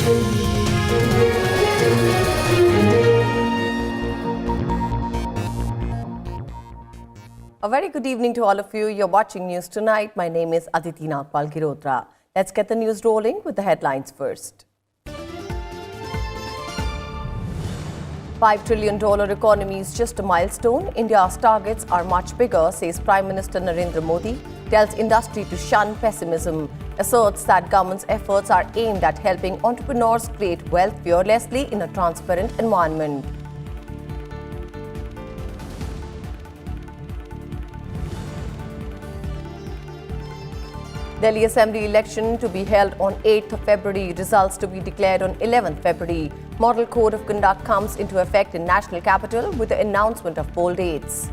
A very good evening to all of you. You're watching News Tonight. My name is Aditi Nagpal Girotra. Let's get the news rolling with the headlines first. $5 trillion economy is just a milestone. India's targets are much bigger, says Prime Minister Narendra Modi. Tells industry to shun pessimism. Asserts that government's efforts are aimed at helping entrepreneurs create wealth fearlessly in a transparent environment. Delhi Assembly election to be held on 8th of February, results to be declared on 11th February. Model Code of Conduct comes into effect in National Capital with the announcement of poll dates.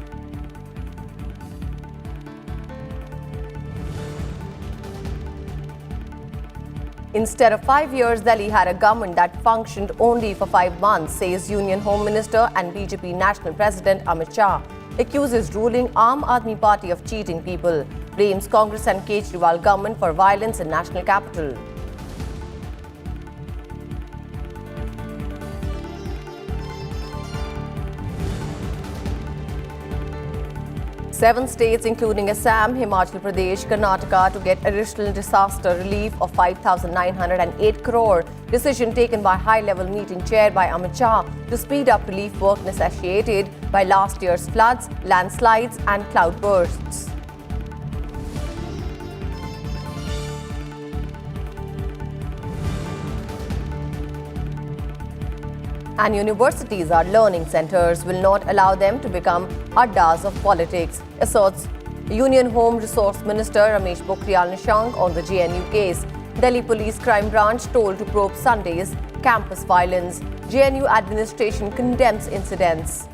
Instead of 5 years, Delhi had a government that functioned only for 5 months, says Union Home Minister and BJP National President Amit Shah. Accuses ruling Aam Aadmi Party of cheating people. Blames Congress and Kejriwal government for violence in National Capital. Seven states, including Assam, Himachal Pradesh, Karnataka, to get additional disaster relief of 5,908 crore. Decision taken by high-level meeting chaired by Amit Shah to speed up relief work necessitated by last year's floods, landslides and cloudbursts. And universities are learning centres, will not allow them to become addas of politics, asserts Union Home Resource Minister Ramesh Pokhriyal Nishank on the JNU case. Delhi Police Crime Branch told to probe Sunday's campus violence. JNU administration condemns incidents.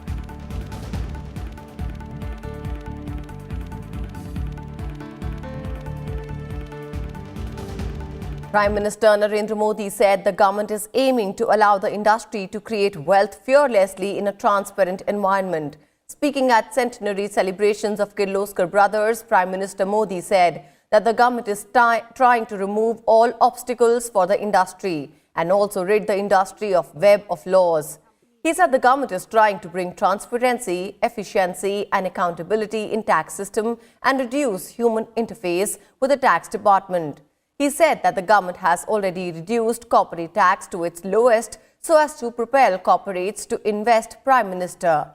Prime Minister Narendra Modi said the government is aiming to allow the industry to create wealth fearlessly in a transparent environment. Speaking at centenary celebrations of Kirloskar brothers, Prime Minister Modi said that the government is trying to remove all obstacles for the industry and also rid the industry of web of laws. He said the government is trying to bring transparency, efficiency and accountability in tax system and reduce human interface with the tax department. He said that the government has already reduced corporate tax to its lowest so as to propel corporates to invest, Prime Minister.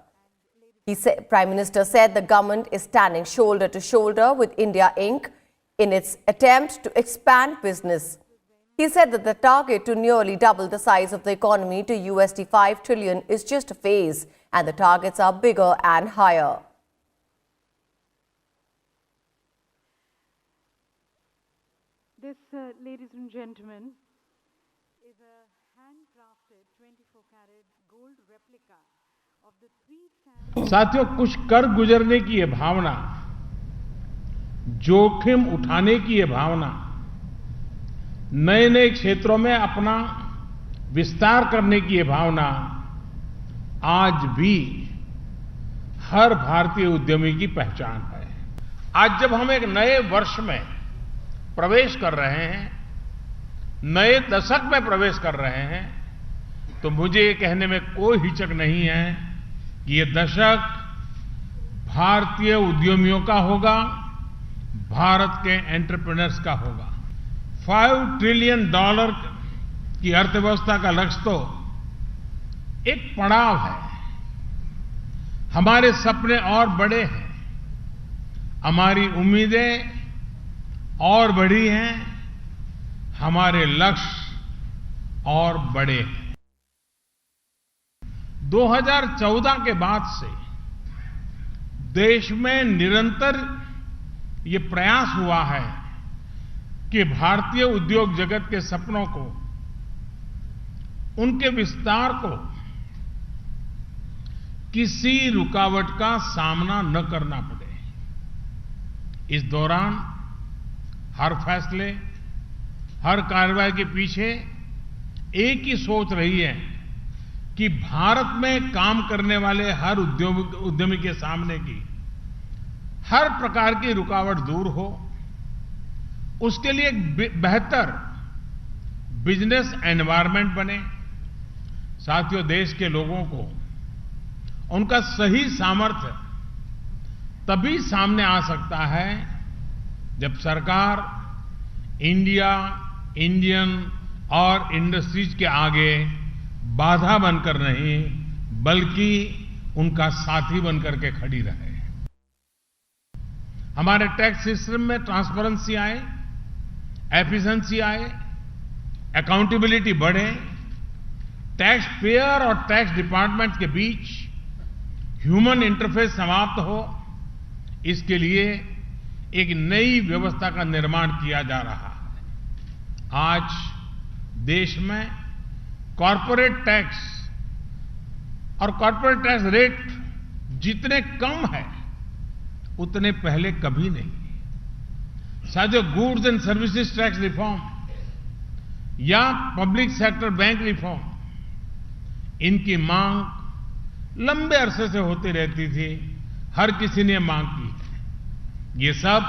Prime Minister said the government is standing shoulder to shoulder with India Inc. in its attempt to expand business. He said that the target to nearly double the size of the economy to $5 trillion is just a phase and the targets are bigger and higher. This, ladies and gentlemen, is a handcrafted 24-carat gold replica of the 3 साथियों, कुछ कर गुजरने की ये भावना, जोखिम उठाने की ये भावना, नए नए क्षेत्रों में अपना विस्तार करने की ये भावना आज भी हर भारतीय उद्यमी की पहचान है। आज जब हम एक नए वर्ष में प्रवेश कर रहे हैं, नए दशक में प्रवेश कर रहे हैं, तो मुझे ये कहने में कोई हिचक नहीं है कि ये दशक भारतीय उद्यमियों का होगा, भारत के एंटरप्रेन्योर्स का होगा। $5 ट्रिलियन की अर्थव्यवस्था का लक्ष्य तो एक पड़ाव है। हमारे सपने और बड़े हैं, हमारी उम्मीदें और बड़ी हैं, हमारे लक्ष्य और बड़े हैं। 2014 के बाद से देश में निरंतर ये प्रयास हुआ है कि भारतीय उद्योग जगत के सपनों को, उनके विस्तार को किसी रुकावट का सामना न करना पड़े। इस दौरान हर फैसले, हर कार्रवाई के पीछे एक ही सोच रही है कि भारत में काम करने वाले हर उद्यमी के सामने की हर प्रकार की रुकावट दूर हो, उसके लिए एक बेहतर, बिजनेस एनवायरनमेंट बने। साथियों, देश के लोगों को उनका सही सामर्थ्य तभी सामने आ सकता है जब सरकार इंडिया, इंडियन और इंडस्ट्रीज के आगे बाधा बनकर नहीं बल्कि उनका साथी बनकर के खड़ी रहे। हमारे टैक्स सिस्टम में ट्रांसपेरेंसी आए, एफिशिएंसी आए, अकाउंटेबिलिटी बढ़े, टैक्स पेयर और टैक्स डिपार्टमेंट के बीच ह्यूमन इंटरफेस समाप्त हो, इसके लिए एक नई व्यवस्था का निर्माण किया जा रहा है। आज देश में कॉर्पोरेट टैक्स और कॉर्पोरेट टैक्स रेट जितने कम है उतने पहले कभी नहीं। साथियों, goods and services tax reform या पब्लिक सेक्टर बैंक रिफॉर्म, इनकी मांग लंबे अरसे से होती रहती थी, हर किसी ने मांग की है। ये सब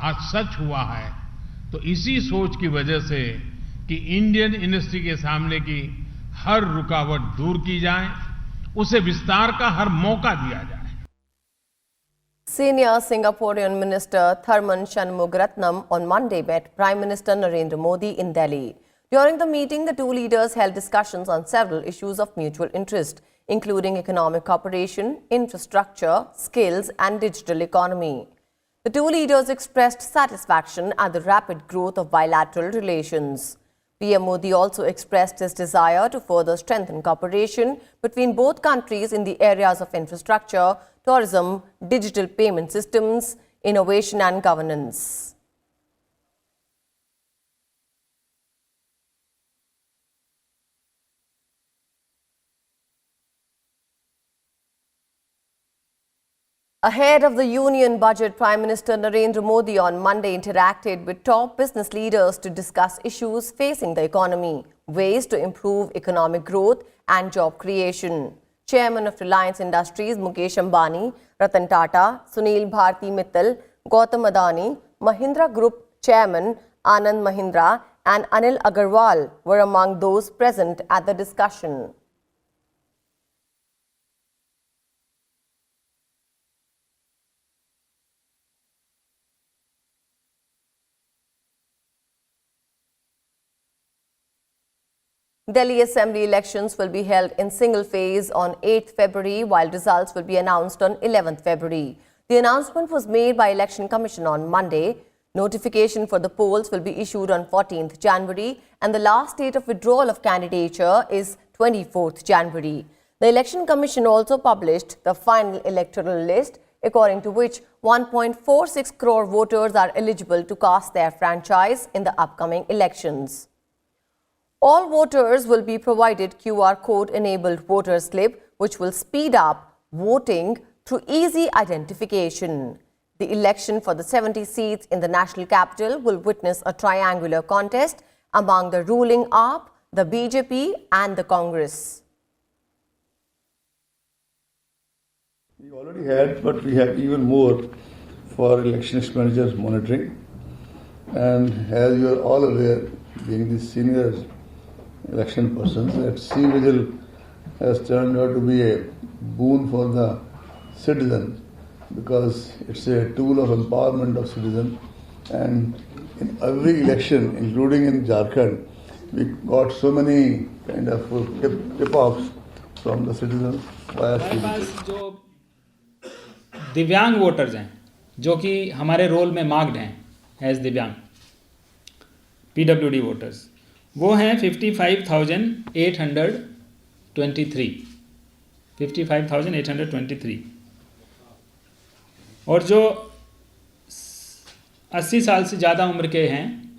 आज सच हुआ है तो इसी सोच की वजह से कि इंडियन इंडस्ट्री के सामने की हर रुकावट दूर की जाए, उसे विस्तार का हर मौका दिया जाए। Senior Singaporean Minister Tharman Shanmugaratnam on Monday met Prime Minister Narendra Modi in Delhi. During the meeting, the two leaders held discussions on several issues of mutual interest, including economic cooperation, infrastructure, skills and digital economy. The two leaders expressed satisfaction at the rapid growth of bilateral relations. PM Modi also expressed his desire to further strengthen cooperation between both countries in the areas of infrastructure, tourism, digital payment systems, innovation and governance. Ahead of the Union budget, Prime Minister Narendra Modi on Monday interacted with top business leaders to discuss issues facing the economy, ways to improve economic growth and job creation. Chairman of Reliance Industries Mukesh Ambani, Ratan Tata, Sunil Bharti Mittal, Gautam Adani, Mahindra Group Chairman Anand Mahindra and Anil Agarwal were among those present at the discussion. Delhi Assembly elections will be held in single phase on 8th February, while results will be announced on 11th February. The announcement was made by Election Commission on Monday. Notification for the polls will be issued on 14th January, and the last date of withdrawal of candidature is 24th January. The Election Commission also published the final electoral list, according to which 1.46 crore voters are eligible to cast their franchise in the upcoming elections. All voters will be provided QR code-enabled voter slip, which will speed up voting through easy identification. The election for the 70 seats in the national capital will witness a triangular contest among the ruling AAP, the BJP and the Congress. We already had, but we have even more for election expenditure monitoring. And as you are all aware, being the senior election persons, that C-Vigil has turned out to be a boon for the citizen because it's a tool of empowerment of citizens. And in every election, including in Jharkhand, we got so many kind of tip-offs from the citizens via हमारे पास जो दिव्यांग voters हैं जो कि हमारे role में marked हैं as दिव्यांग PWD वोटर्स, वो हैं 55,823 और जो 80 साल से ज़्यादा उम्र के हैं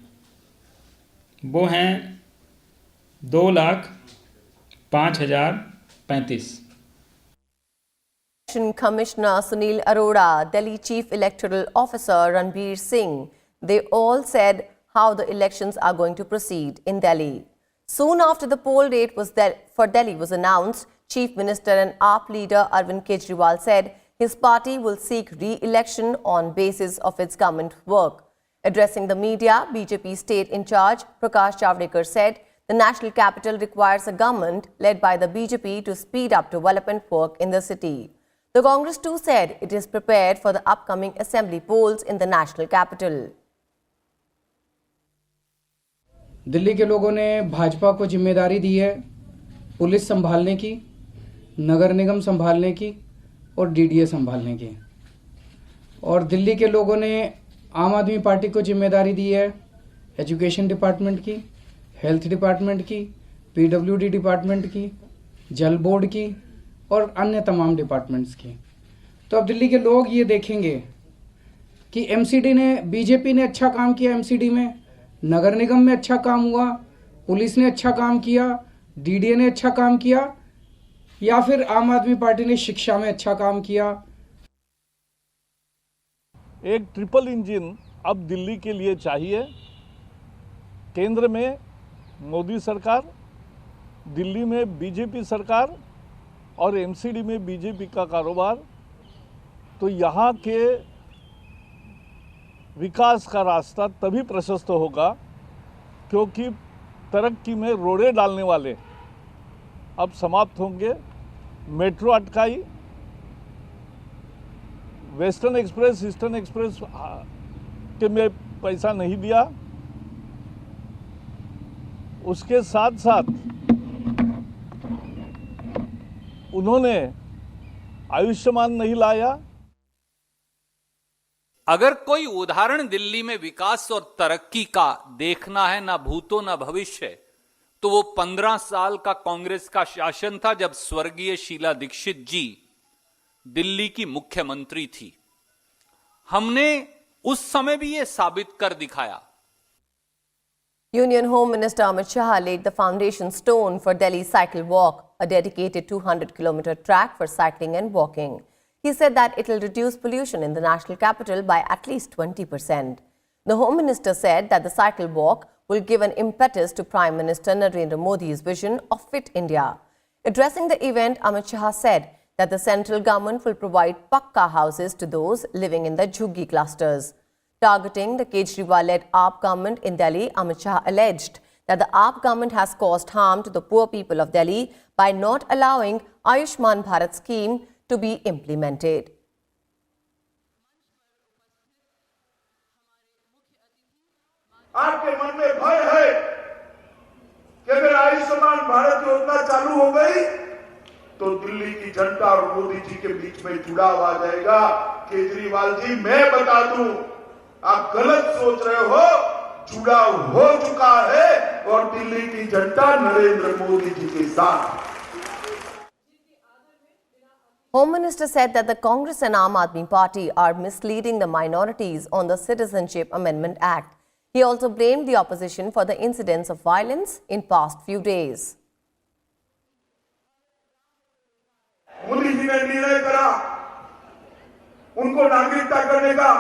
वो हैं 2,05,035। Election Commissioner Sunil Arora, Delhi Chief Electoral Officer Ranbir Singh, they all said how the elections are going to proceed in Delhi. Soon after the poll date for Delhi was announced, Chief Minister and AAP leader Arvind Kejriwal said his party will seek re-election on basis of its government work. Addressing the media, BJP state in charge Prakash Javadekar said the national capital requires a government led by the BJP to speed up development work in the city. The Congress too said it is prepared for the upcoming assembly polls in the national capital. Delhi के लोगों ने भाजपा को जिम्मेदारी दी है police संभालने की, नगर निगम संभालने की और डीडीए संभालने की। और दिल्ली के लोगों ने आम आदमी पार्टी को जिम्मेदारी दी है एजुकेशन डिपार्टमेंट की, हेल्थ डिपार्टमेंट की, पीडब्ल्यूडी डिपार्टमेंट की, जल बोर्ड की और अन्य तमाम डिपार्टमेंट्स की। तो अब दिल्ली के लोग ये देखेंगे कि एमसीडी ने, बीजेपी ने अच्छा काम किया, एमसीडी में नगर निगम में अच्छा काम हुआ, पुलिस ने अच्छा काम किया, डीडीए ने अच्छा काम किया, या फिर आम आदमी पार्टी ने शिक्षा में अच्छा काम किया। एक ट्रिपल इंजन अब दिल्ली के लिए चाहिए। केंद्र में मोदी सरकार, दिल्ली में बीजेपी सरकार और एमसीडी में बीजेपी का कारोबार। तो यहाँ के विकास का रास्ता तभी प्रशस्त होगा क्योंकि तरक्की में रोड़े डालने वाले अब समाप्त होंगे। मेट्रो अटकाई, वेस्टर्न एक्सप्रेस, ईस्टर्न एक्सप्रेस के में पैसा नहीं दिया, उसके साथ साथ उन्होंने आयुष्मान नहीं लाया। अगर कोई उदाहरण दिल्ली में विकास और तरक्की का देखना है, ना भूतो ना भविष्य, तो वो 15 साल का कांग्रेस का शासन था जब स्वर्गीय शीला दीक्षित जी दिल्ली की मुख्यमंत्री थी। हमने उस समय भी ये साबित कर दिखाया। Union Home Minister Amit Shah laid the foundation stone for Delhi Cycle Walk, a dedicated 200-kilometer track for cycling and walking. He said that it will reduce pollution in the national capital by at least 20%. The Home Minister said that the cycle walk will give an impetus to Prime Minister Narendra Modi's vision of Fit India. Addressing the event, Amit Shah said that the central government will provide pakka houses to those living in the Jhuggi clusters. Targeting the Kejriwal-led AAP government in Delhi, Amit Shah alleged that the AAP government has caused harm to the poor people of Delhi by not allowing Ayushman Bharat scheme to be implemented. आपके मन में भय है कि अगर आयुष्मान भारत योजना चालू हो गई तो दिल्ली की जनता और मोदी जी के बीच में जुड़ाव आ जाएगा। केजरीवाल जी, मैं बता दूं, आप गलत सोच रहे हो। जुड़ाव हो चुका है और दिल्ली की जनता नरेंद्र मोदी जी के साथ। Home Minister said that the Congress and Aam Aadmi Party are misleading the minorities on the Citizenship Amendment Act. He also blamed the opposition for the incidents of violence in past few days. Modi ji ने निर्णय करा उनको नागरिकता करने का,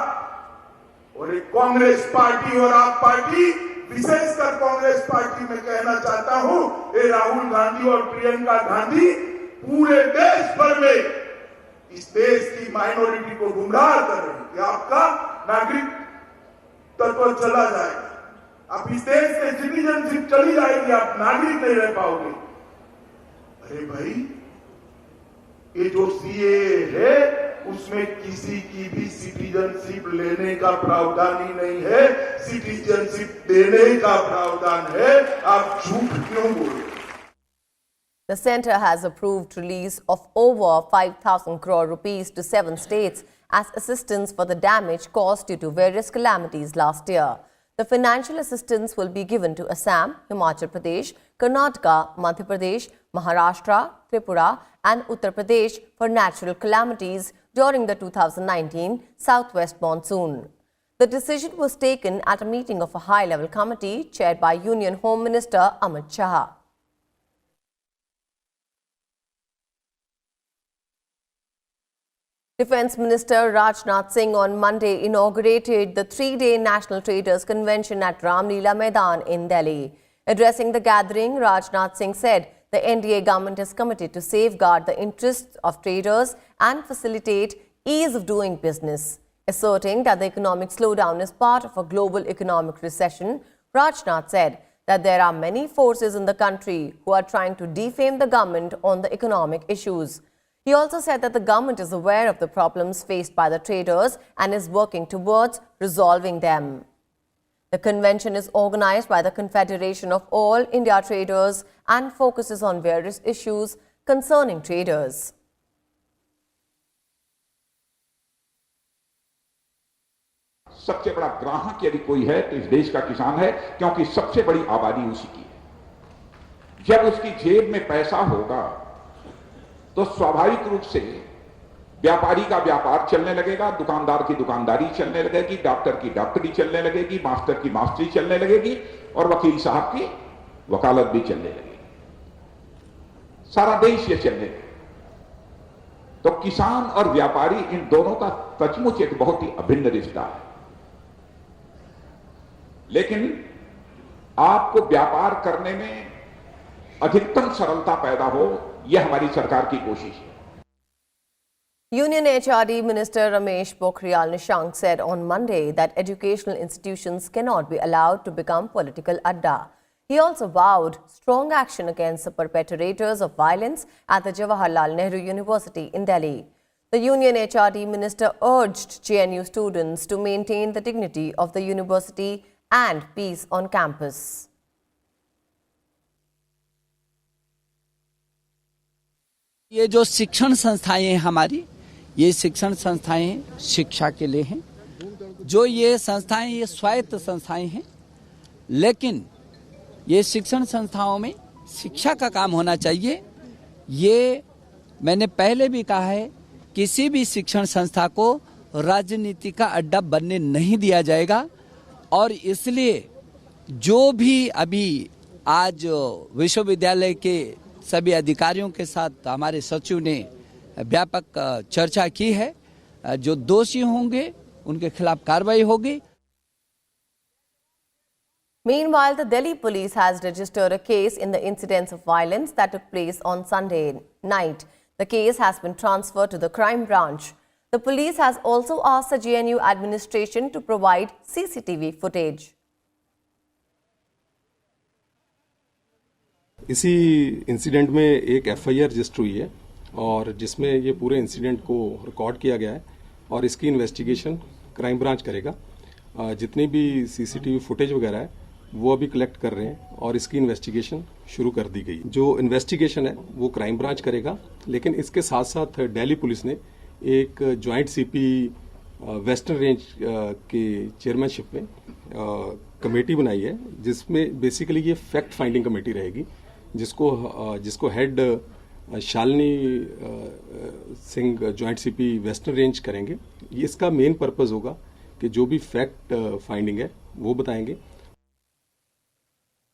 और एक Congress party और आप पार्टी, विशेषकर कांग्रेस पार्टी में कहना चाहता हूं, ये राहुल गांधी और प्रियंका गांधी पूरे देश भर में इस देश की माइनॉरिटी को गुमराह कर रहे हैं कि आपका नागरिक तत्व चला जाएगा, आप इस देश से सिटीजनशिप चली जाएगी, आप नागरिक नहीं रह पाओगे। अरे भाई, ये जो सीएए है उसमें किसी की भी सिटीजनशिप लेने का प्रावधान ही नहीं है, सिटीजनशिप देने का प्रावधान है। आप झूठ क्यों बोल रहे? The centre has approved release of over 5,000 crore rupees to 7 states as assistance for the damage caused due to various calamities last year. The financial assistance will be given to Assam, Himachal Pradesh, Karnataka, Madhya Pradesh, Maharashtra, Tripura and Uttar Pradesh for natural calamities during the 2019 southwest monsoon. The decision was taken at a meeting of a high-level committee chaired by Union Home Minister Amit Shah. Defence Minister Rajnath Singh on Monday inaugurated the 3-day National Traders Convention at Ramleela Maidan in Delhi. Addressing the gathering, Rajnath Singh said the NDA government is committed to safeguard the interests of traders and facilitate ease of doing business. Asserting that the economic slowdown is part of a global economic recession, Rajnath said that there are many forces in the country who are trying to defame the government on the economic issues. He also said that the government is aware of the problems faced by the traders and is working towards resolving them. The convention is organized by the Confederation of All India Traders and focuses on various issues concerning traders. सबसे बड़ा ग्राहक यदि कोई है तो इस देश का किसान है, क्योंकि सबसे बड़ी आबादी उसी की है। जब उसकी जेब में पैसा होगा तो स्वाभाविक रूप से व्यापारी का व्यापार चलने लगेगा, दुकानदार की दुकानदारी चलने लगेगी, डॉक्टर की डॉक्टरी चलने लगेगी, मास्टर की मास्टरी चलने लगेगी और वकील साहब की वकालत भी चलने लगेगी। सारा देश ये चलने लगेगा। तो किसान और व्यापारी, इन दोनों का सचमुच एक बहुत ही अभिन्न रिश्ता है। लेकिन आपको व्यापार करने में अधिकतम सरलता पैदा हो, यह हमारी सरकार की कोशिश है। Union HRD Minister Ramesh Pokhriyal Nishank said on Monday that educational institutions cannot be allowed to become political adda. He also vowed strong action against the perpetrators of violence at the Jawaharlal Nehru University in Delhi. The Union HRD Minister urged JNU students to maintain the dignity of the university and peace on campus. ये जो शिक्षण संस्थाएं हैं हमारी, ये शिक्षण संस्थाएं शिक्षा के लिए हैं। जो ये संस्थाएं, ये स्वायत्त संस्थाएं हैं, लेकिन ये शिक्षण संस्थाओं में शिक्षा का काम होना चाहिए। ये मैंने पहले भी कहा है, किसी भी शिक्षण संस्था को राजनीति का अड्डा बनने नहीं दिया जाएगा। और इसलिए जो भी अभी आज विश्वविद्यालय के सभी अधिकारियों के साथ हमारे सचिव ने व्यापक चर्चा की है, जो दोषी होंगे उनके खिलाफ कार्रवाई होगी। Meanwhile, the Delhi police has registered a case in the incidents of violence that took place on Sunday night. The case has been transferred to the crime branch. The police has also asked the JNU administration to provide CCTV footage. इसी incident में एक FIR register हुई है और जिसमें ये पूरे incident को रिकॉर्ड किया गया है और इसकी इन्वेस्टिगेशन क्राइम ब्रांच करेगा। जितनी भी सीसीटीवी फुटेज वगैरह है वो अभी कलेक्ट कर रहे हैं और इसकी इन्वेस्टिगेशन शुरू कर दी गई। जो इन्वेस्टिगेशन है वो क्राइम ब्रांच करेगा, लेकिन इसके साथ साथ दिल्ली पुलिस ने एक ज्वाइंट सीपी वेस्टर्न रेंज के चेयरमैनशिप में कमेटी बनाई है, जिसमें बेसिकली ये फैक्ट फाइंडिंग कमेटी रहेगी, जिसको head Shalini Singh joint CP western range करेंगे। इसका मेन पर्पस होगा कि जो भी फैक्ट फाइंडिंग है वो बताएंगे।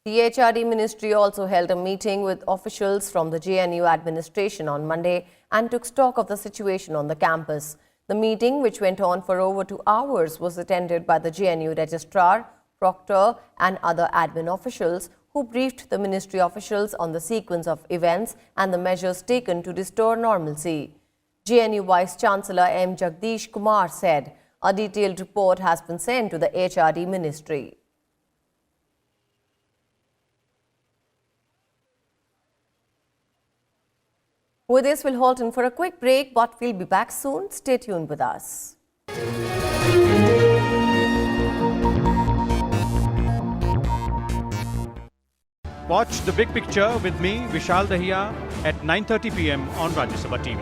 The HRD ministry also held a meeting with officials from the JNU administration on Monday and took stock of the situation on the campus. The meeting, which went on for over 2 hours, was attended by the JNU registrar, proctor and other admin officials who briefed the ministry officials on the sequence of events and the measures taken to restore normalcy. JNU Vice Chancellor M. Jagdish Kumar said a detailed report has been sent to the HRD ministry. With this, we'll halt in for a quick break, but we'll be back soon. Stay tuned with us. Watch The Big Picture with me, Vishal Dahiya, at 9:30 p.m. on Rajya Sabha TV.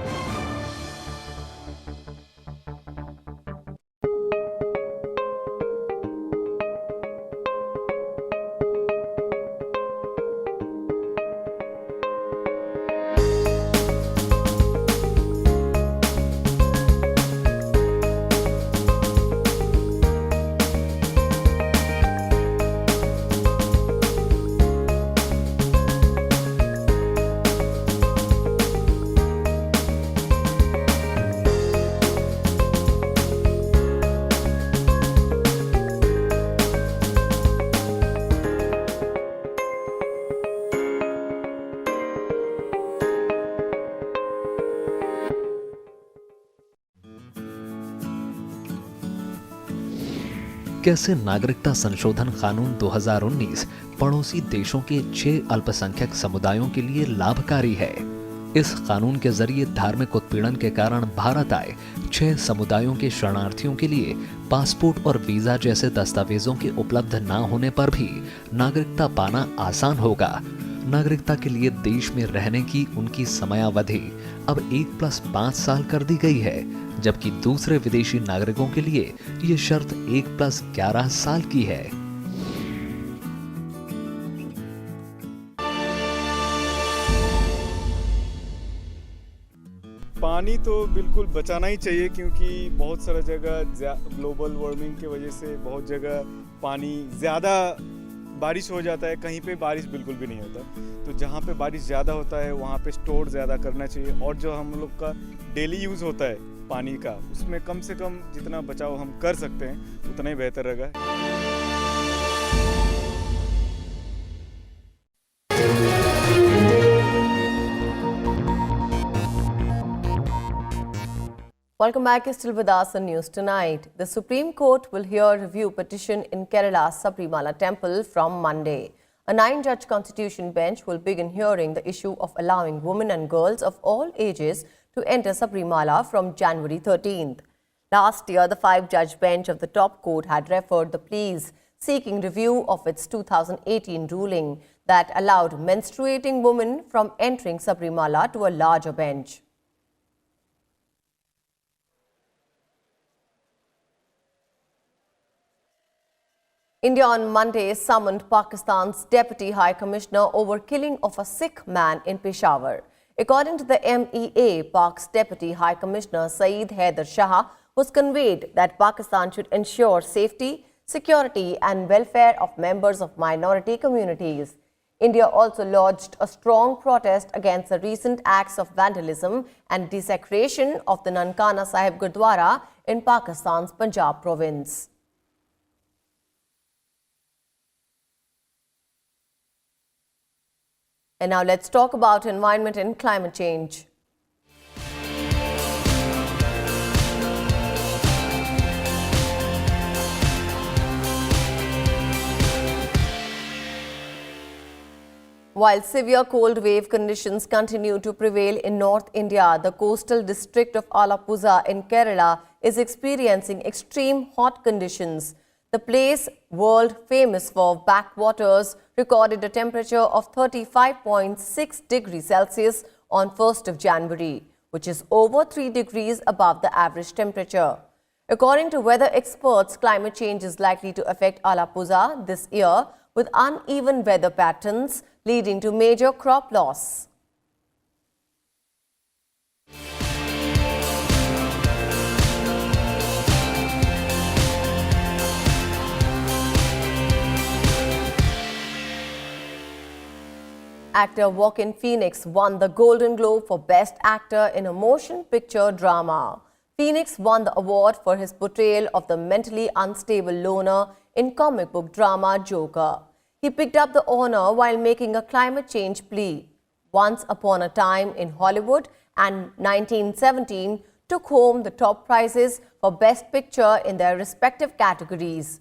कैसे नागरिकता संशोधन कानून 2019 पड़ोसी देशों के 6 अल्पसंख्यक समुदायों के लिए लाभकारी है। इस कानून के जरिए धार्मिक उत्पीड़न के कारण भारत आए 6 समुदायों के शरणार्थियों के लिए पासपोर्ट और वीजा जैसे दस्तावेजों के उपलब्ध न होने पर भी नागरिकता पाना आसान होगा। नागरिकता के लिए देश में रहने की उनकी समयावधि अब 1+5 साल कर दी गई है, जबकि दूसरे विदेशी नागरिकों के लिए ये शर्त 1+11 साल की है। पानी तो बिल्कुल बचाना ही चाहिए, क्योंकि बहुत सारा जगह ग्लोबल वार्मिंग की वजह से बहुत जगह पानी ज़्यादा बारिश हो जाता है, कहीं पे बारिश बिल्कुल भी नहीं होता। तो जहाँ पे बारिश ज़्यादा होता है वहाँ पे स्टोर ज़्यादा करना चाहिए, और जो हम लोग का डेली यूज़ होता है पानी का, उसमें कम से कम जितना बचाव हम कर सकते हैं उतना ही बेहतर रहेगा। Welcome back. You're still with us on News Tonight. The Supreme Court will hear review petition in Kerala's Sabrimala temple from Monday. A 9-judge constitution bench will begin hearing the issue of allowing women and girls of all ages to enter Sabrimala from January 13th. Last year, the 5-judge bench of the top court had referred the pleas seeking review of its 2018 ruling that allowed menstruating women from entering Sabrimala to a larger bench. India on Monday summoned Pakistan's Deputy High Commissioner over killing of a Sikh man in Peshawar. According to the MEA, Pak's Deputy High Commissioner Saeed Haider Shah was conveyed that Pakistan should ensure safety, security and welfare of members of minority communities. India also lodged a strong protest against the recent acts of vandalism and desecration of the Nankana Sahib Gurdwara in Pakistan's Punjab province. And now let's talk about environment and climate change. While severe cold wave conditions continue to prevail in North India, the coastal district of Alappuzha in Kerala is experiencing extreme hot conditions. The place, world famous for backwaters, recorded a temperature of 35.6 degrees Celsius on 1st of January, which is over 3 degrees above the average temperature. According to weather experts, climate change is likely to affect Alappuzha this year with uneven weather patterns leading to major crop loss. Actor Joaquin Phoenix won the Golden Globe for Best Actor in a Motion Picture Drama. Phoenix won the award for his portrayal of the mentally unstable loner in comic book drama Joker. He picked up the honor while making a climate change plea. Once Upon a Time in Hollywood and 1917 took home the top prizes for Best Picture in their respective categories.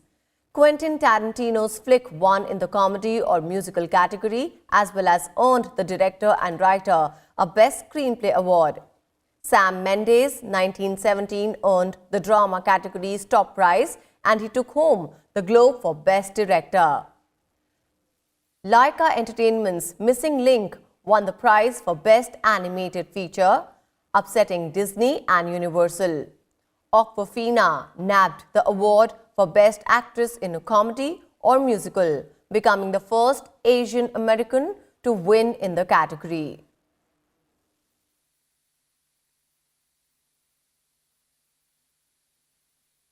Quentin Tarantino's flick won in the comedy or musical category as well as earned the director and writer a Best Screenplay award. Sam Mendes' 1917 earned the drama category's top prize and he took home the Globe for Best Director. Laika Entertainment's Missing Link won the prize for Best Animated Feature, upsetting Disney and Universal. Awkwafina nabbed the award for Best Actress in a Comedy or Musical, becoming the first Asian American to win in the category.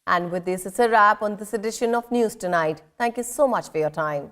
And with this, it's a wrap on this edition of News Tonight. Thank you so much for your time.